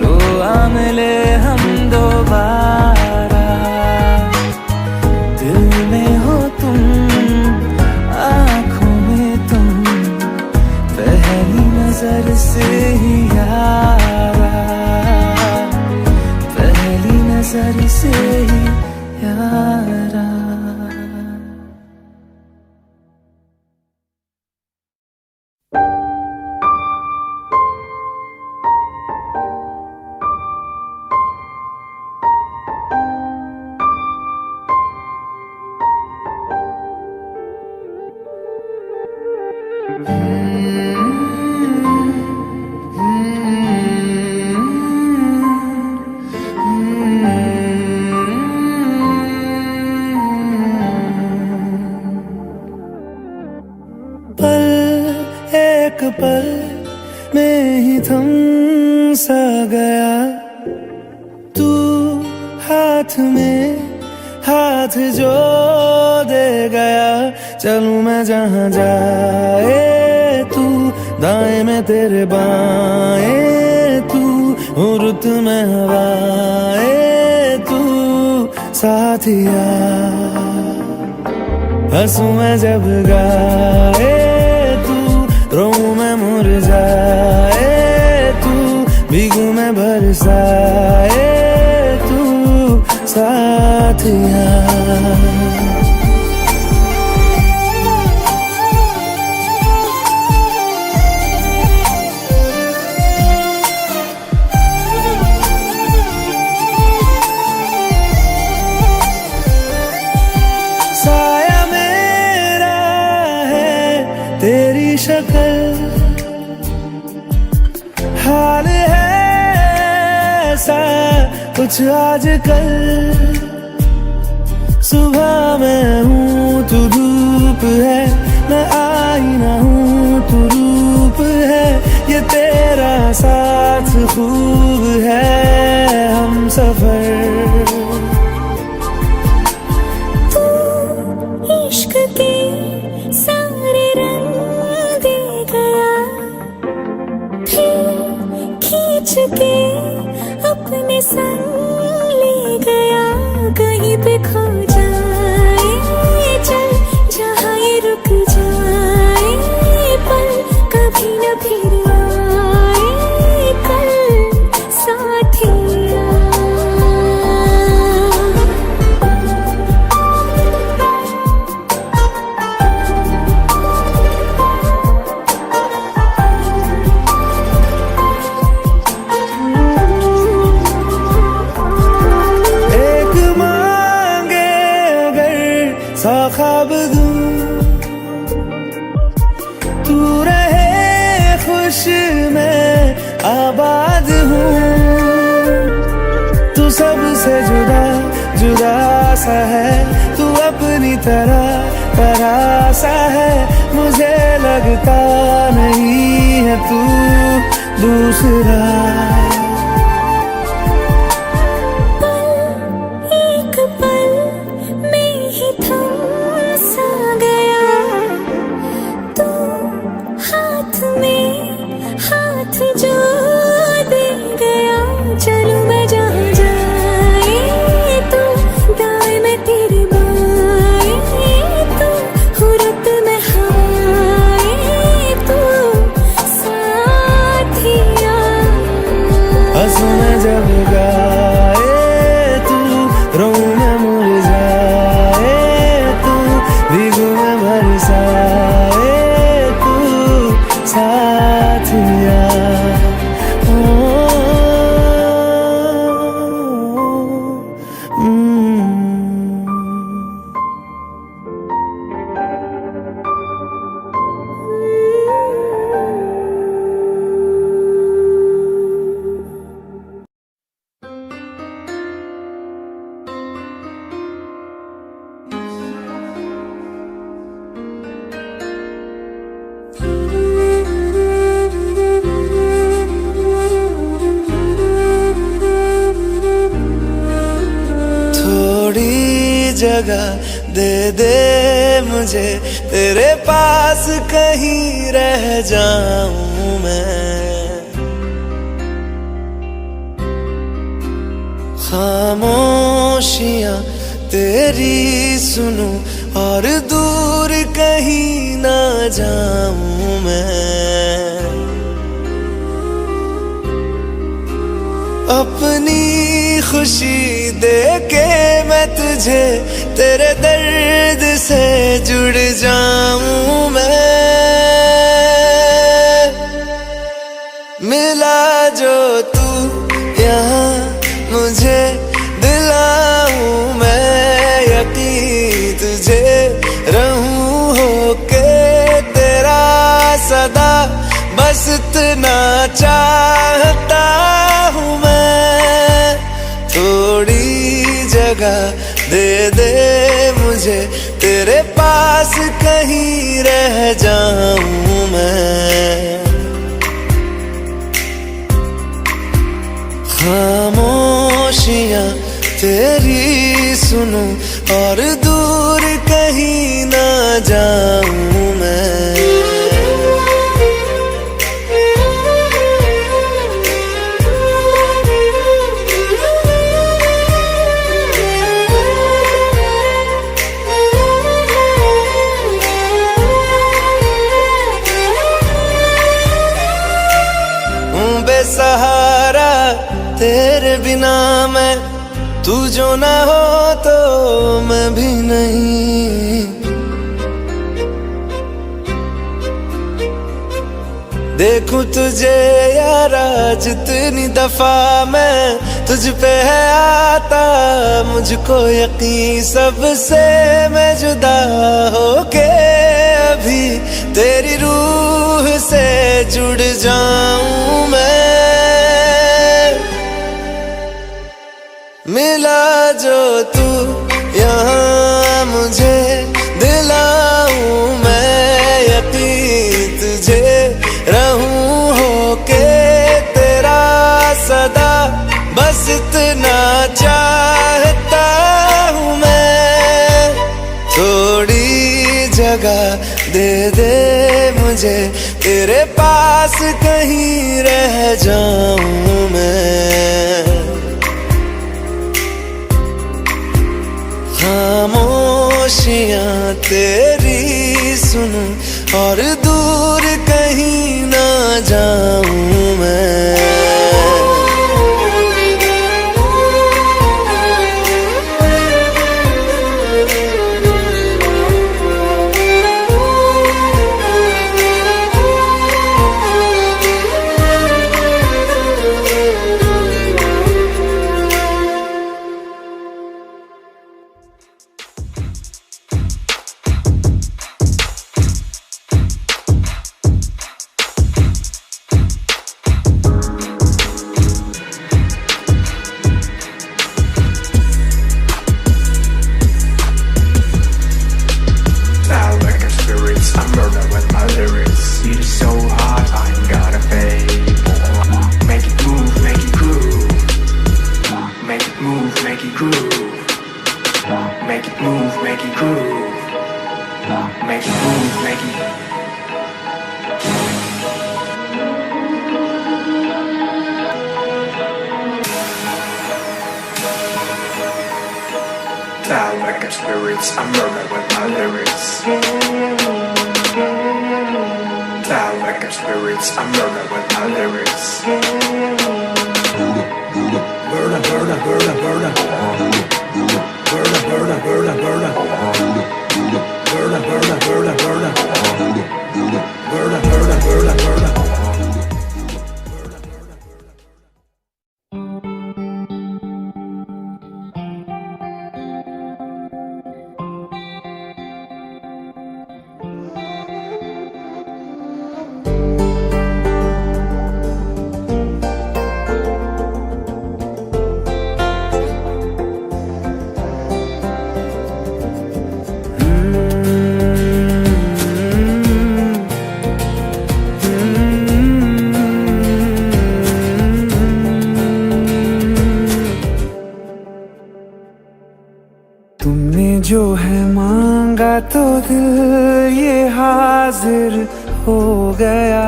S1: लो आ मिले हम दोबारा। दिल में हो तुम, आँखों में तुम, पहली नजर से ही यारा, पहली नजर से ही यारा। पल एक पल में ही थम सा गया, तू हाथ में हाथ जो दे गया। चलूं मैं जहां जाए तू, दाएं में तेरे बाएं तू, रुत में हवाएं तू साथिया। हंसूं मैं जब गाए तू, रोऊं मैं मुरझाए तू, भीगूं मैं बरसाए तू साथिया। साया मेरा है तेरी शक्ल, हाल है ऐसा कुछ आजकल। सुबह मैं हूँ तू धूप है, मैं आईना हूँ तू रूप है, ये तेरा साथ खूब है हम सफर।
S2: इश्क के सारे रंग दे गया, फिर खींच के अपने संग ले गया। कहीं पे खो जाए चल, जहाँ ये रुक जाए पल, कभी न फिर आए कल साथिया।
S1: सा ख्वाब दूं, तू रहे खुश मैं आबाद हूँ। तू सबसे जुदा जुदा सा है, तू अपनी तरह तरह सा है। मुझे लगता नहीं है तू दूसरा।
S2: साथिया
S9: जगह दे दे मुझे, तेरे पास कहीं रह जाऊं मैं। खामोशियां तेरी सुनूं और दूर कहीं ना जाऊं मैं। अपनी खुशी दे के मैं तुझे, तेरे दर्द से जुड़ जाऊं मैं। मिला जो तू यहाँ मुझे, दिलाऊं मैं यकीन तुझे, रहूं होके तेरा सदा, बस इतना चाहता हूँ मैं। थोड़ी जगह दे दे मुझे, तेरे पास कहीं रह जाऊं मैं। खामोशियां तेरी सुनूं और दूर कहीं ना जाऊं मैं। बेसहारा तेरे बिना मैं, तू जो ना हो तो मैं भी नहीं। देखूं तुझे यारा जितनी दफा मैं, तुझ पे है आता मुझको यकीन, सबसे मैं जुदा होके अभी तेरी रूह से जुड़ जाऊं मैं। मिला जो तू यहाँ मुझे, दिलाऊं मैं यकीन तुझे, रहूं होके तेरा सदा, बस इतना चाहता हूँ मैं। थोड़ी जगह दे दे मुझे, तेरे पास कहीं रह जाऊं मैं। खामोशियां तेरी सुनूं और दूर कहीं ना जाऊं मैं।
S10: Spirits, I murder with my lyrics. Fly like a spirits, I murder with my lyrics. Burna, burna, burna, burna. Burna, burna, burna, burna. Burna, burna, burna, burna. Burna, burna, burna, burna.
S1: तुमने जो है मांगा तो दिल ये हाजिर हो गया।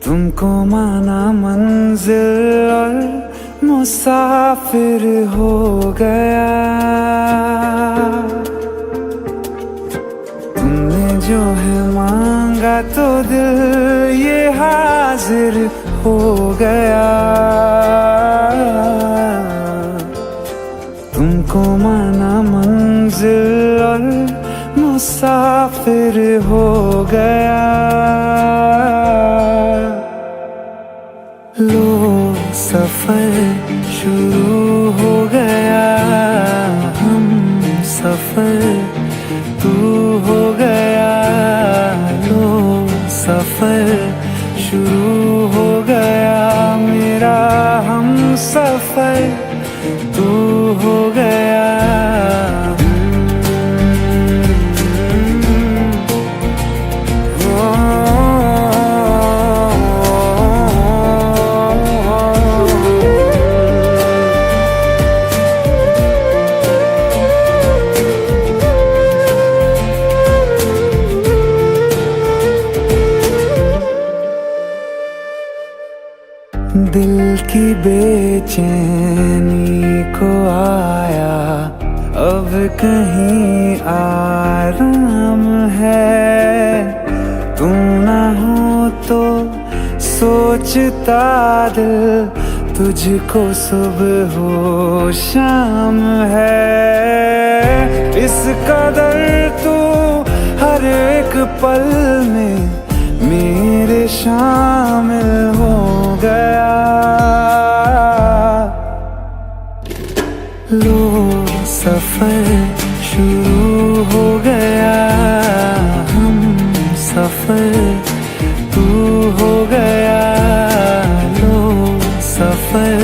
S1: तुमको माना मंजिल और मुसाफिर हो गया। तुमने जो है मांगा तो दिल ये हाजिर हो गया। तुमको माना मंजिल और मुसाफिर हो गया। लो सफर शुरू हो गया, हम सफर तू हो गया। लो सफर शुरू हो गया, मेरा हम सफर तू हो गया। दिल की बेचैनी को आया अब कहीं आराम है। तुम ना हो तो सोचता दिल तुझको सुबह हो शाम है। इस कदर तू हर एक पल में मेरे शामिल हो गया। लो सफर शुरू हो गया, हम सफर तू हो गया। लो सफर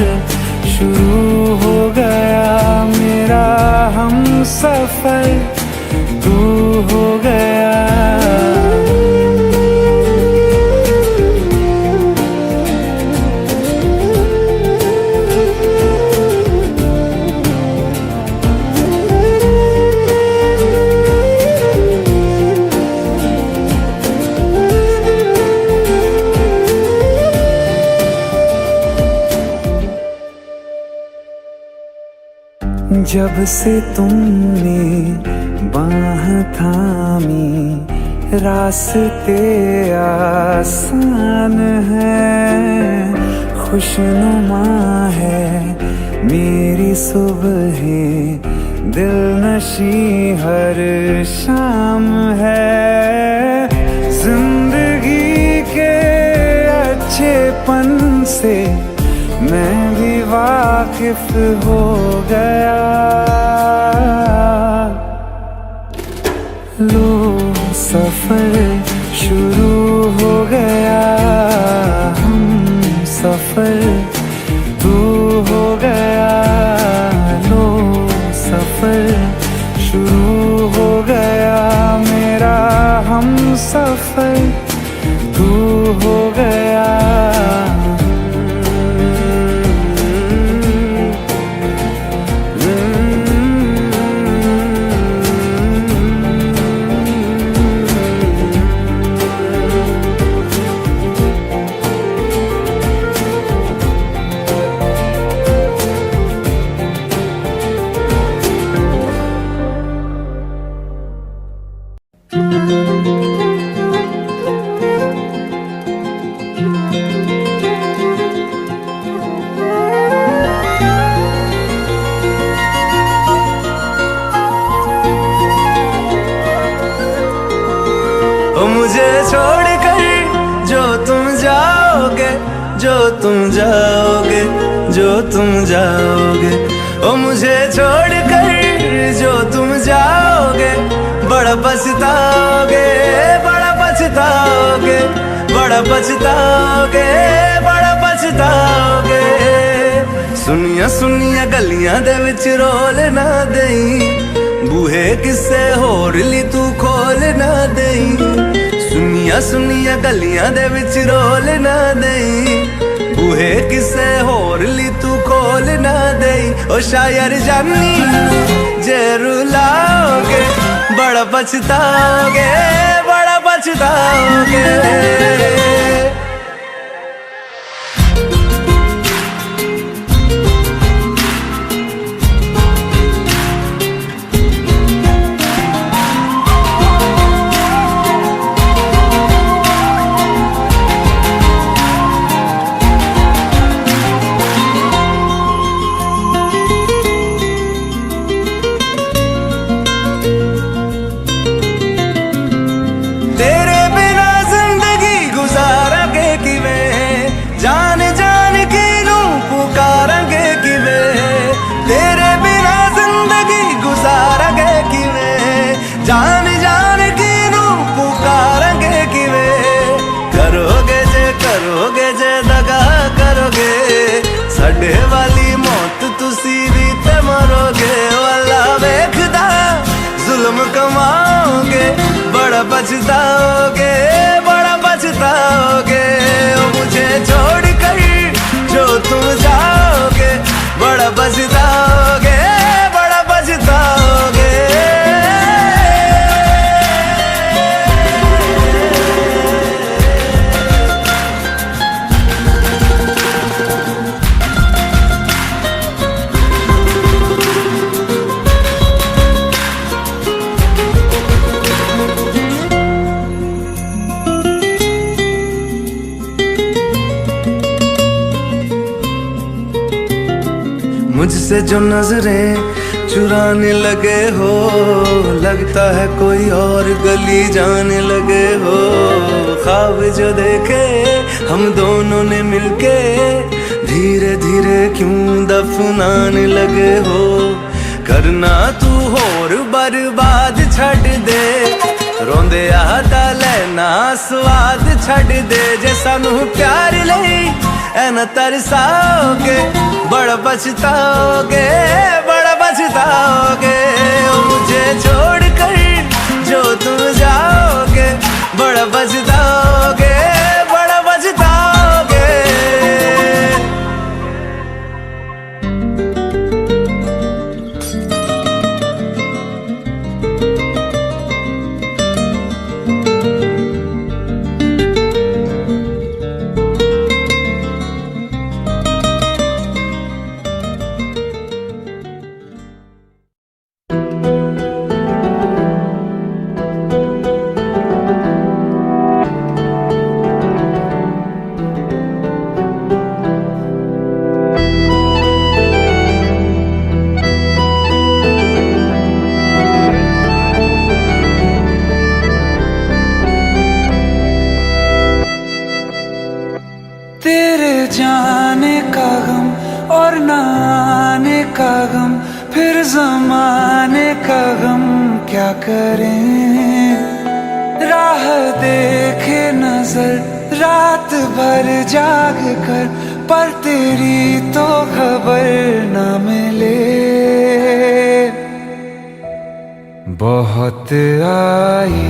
S1: शुरू हो गया, मेरा हम सफर तू हो गया। जब से तुमने बाह थामी रास्ते आसान है। खुशनुमा है मेरी सुबह, दिल नशी हर शाम है। जिंदगी के अच्छेपन से मैं भी वाकिफ हो गया। लो सफर शुरू हो गया, हम सफर तू हो गया। लो सफर शुरू हो गया, मेरा हम सफर तू हो गया।
S9: मुझे छोड़कर जो तुम जाओगे, जो तुम जाओगे, जो तुम जाओगे। ओ मुझे छोड़कर जो तुम जाओगे, बड़ा पछताओगे, बड़ा पछताओगे, बड़ा पछताओगे, बड़ा पछताओगे। सुनिया सुनिया गलियां दे विच रोल ना देई, बूहे किसे होर ली तू खोल ना देई। सुनिया सुनिया गलियां दे विच रोल ना देई, बूहे किसे होर ली तू खोल ना देई। ओ शायर जानी जे रुलाओगे बड़ा पछताओगे, बड़ा पछताओगे। तेरे बिना जिंदगी गुजारांगे किवें, जान जान के नू पुकारांगे किवें। तेरे बिना जिंदगी गुजारांगे किवें, जान जान के नू पुकारांगे किवें। करोगे जे दगा करोगे, साडे वाली मौत तुसी भी ते मरोगे। वाला वेखदा जुल्म कमाओगे, बड़ा पछताओगे, बड़ा पछताओगे। ओ मुझे छोड़ कर जो तुम जाओगे, बड़ा पछताओगे, बड़ा पछताओगे। मुझसे जो नजरें चुराने लगे हो, लगता है कोई और गली जाने लगे हो। ख्वाब जो देखे हम दोनों ने मिलके, धीरे धीरे क्यों दफनाने लगे हो। करना तू होर बर्बाद छड़ दे, रोंदे आदा लेना स्वाद छड़ दे। जे सानू प्यार लई ऐना तरसाओगे, बड़ा पछताओगे, बड़ा पछताओगे। ओ मुझे छोड़ कर जो तुम जाओगे, बड़ा पछताओगे, बड़ा पछताओगे।
S1: तेरे जाने का गम और न आने का गम, फिर जमाने का गम क्या करें। राह देखे नजर रात भर जाग कर, पर तेरी तो खबर न मिले। बहुत आई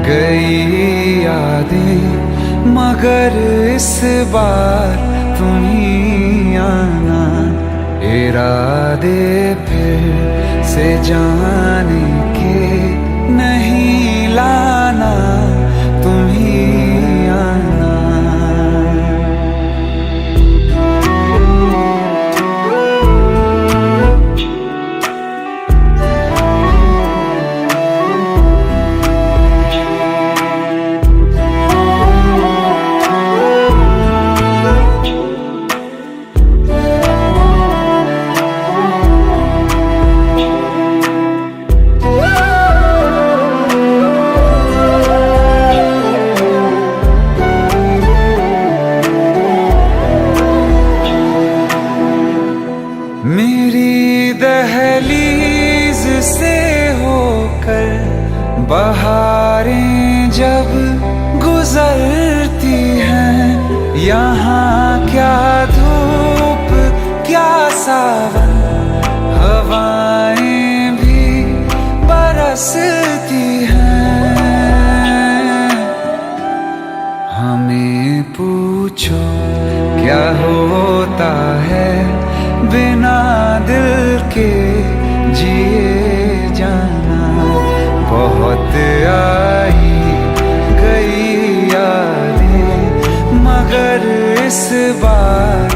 S1: गई यादें, मगर इस बार तुम ही आना। इरादे फिर से जाने के नहीं लाना, तुम ही आना। मेरी दहलीज से होकर बहारें जब गुजरती हैं, यहाँ क्या धूप क्या सावन, हवाएं भी बरसती हैं। हमें पूछो क्या होता है बिना
S11: दिल के जिए जाना। बहुत आई गई यादें मगर इस बार